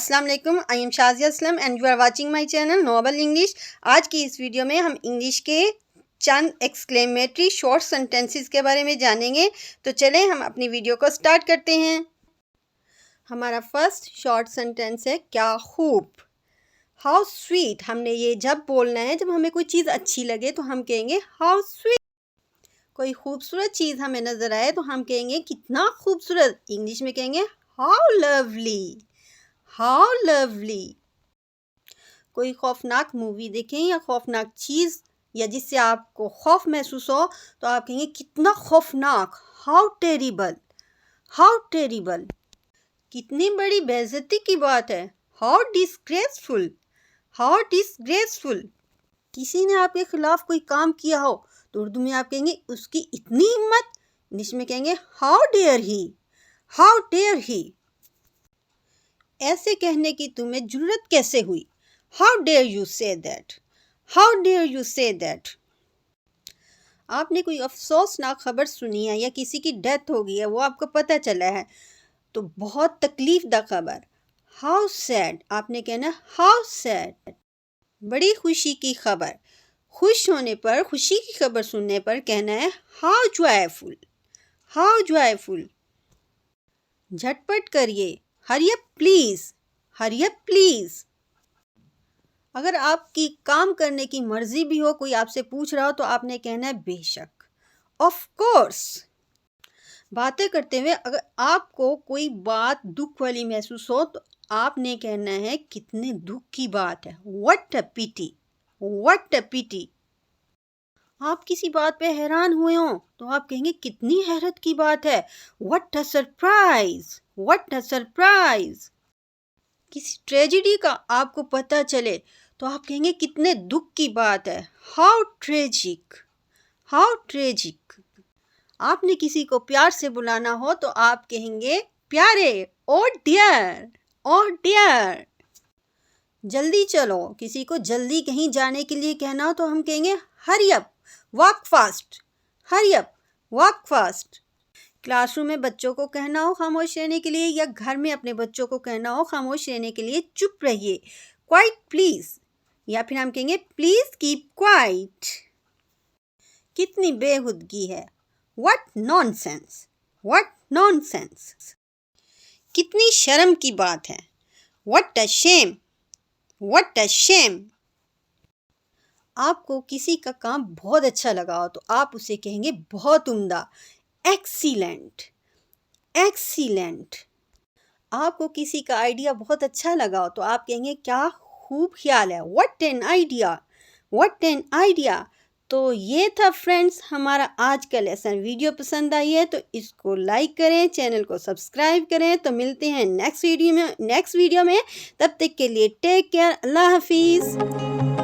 अस्सलाम वालेकुम। I am Shazia Aslam and you are watching my channel Noble English. आज की इस वीडियो में हम इंग्लिश के चंद एक्सक्लेमेटरी शॉर्ट सेंटेंसेस के बारे में जानेंगे। तो चलें हम अपनी वीडियो को स्टार्ट करते हैं। हमारा फर्स्ट शॉर्ट सेंटेंस है क्या खूब। How sweet. हमने ये जब बोलना है जब हमें कोई चीज़ अच्छी लगे तो हम कहेंगे हाउ स्वीट। कोई खूबसूरत चीज़ हमें नज़र आए तो हम कहेंगे कितना खूबसूरत। इंग्लिश में कहेंगे हाउ लवली, हाउ लवली। कोई खौफनाक मूवी देखें या खौफनाक चीज़ या जिससे आपको खौफ महसूस हो तो आप कहेंगे कितना खौफनाक, हाउ टेरिबल, हाउ टेरिबल। कितनी बड़ी बेइज्जती की बात है, हाउ डिसग्रेसफुल, हाउ डिसग्रेसफुल। किसी ने आपके खिलाफ कोई काम किया हो तो उर्दू में आप कहेंगे उसकी इतनी हिम्मत। इंग्लिश में कहेंगे how dare he, how dare he. ऐसे कहने की तुम्हें जरूरत कैसे हुई, how dare you say that, how dare you say that. आपने कोई अफसोसनाक खबर सुनी है या किसी की डेथ हो गई है, वो आपको पता चला है तो बहुत तकलीफ दा खबर, हाउ सैड। आपने कहना हाउ सैड। बड़ी खुशी की खबर, खुश होने पर, खुशी की खबर सुनने पर कहना है हाउ जॉयफुल, हाउ जॉयफुल। झटपट करिए, hurry up please, hurry up please. अगर आपकी काम करने की मर्जी भी हो, कोई आपसे पूछ रहा हो तो आपने कहना है बेशक, ऑफ कोर्स। बातें करते हुए अगर आपको कोई बात दुख वाली महसूस हो तो आपने कहना है कितने दुख की बात है, what a pity, what a पिटी। आप किसी बात पे हैरान हुए हो तो आप कहेंगे कितनी हैरत की बात है, what a surprise, what a surprise. किसी ट्रेजेडी का आपको पता चले तो आप कहेंगे कितने दुख की बात है, हाउ ट्रेजिक, हाउ ट्रेजिक। आपने किसी को प्यार से बुलाना हो तो आप कहेंगे प्यारे, ओ डियर, ओ डियर। जल्दी चलो, किसी को जल्दी कहीं जाने के लिए कहना हो तो हम कहेंगे hurry up, walk fast, hurry up, walk fast. Classroom में बच्चों को कहना हो खामोश रहने के लिए या घर में अपने बच्चों को कहना हो खामोश रहने के लिए चुप रहिए, क्वाइट प्लीज। या फिर हम कहेंगे प्लीज कीप क्वाइट। कितनी बेहुदगी है, व्हाट नॉनसेंस, व्हाट नॉनसेंस। कितनी शर्म की बात है, what a shame, what a shame. आपको किसी का काम बहुत अच्छा लगा हो तो आप उसे कहेंगे बहुत उम्दा, एक्सीलेंट, एक्सीलेंट। आपको किसी का आइडिया बहुत अच्छा लगा हो तो आप कहेंगे क्या खूब ख्याल है, what an idea, what an idea. तो ये था फ्रेंड्स हमारा आज का लेसन। वीडियो पसंद आई है तो इसको लाइक करें, चैनल को सब्सक्राइब करें। तो मिलते हैं नेक्स्ट वीडियो में। तब तक के लिए टेक केयर, अल्लाह हाफिज़।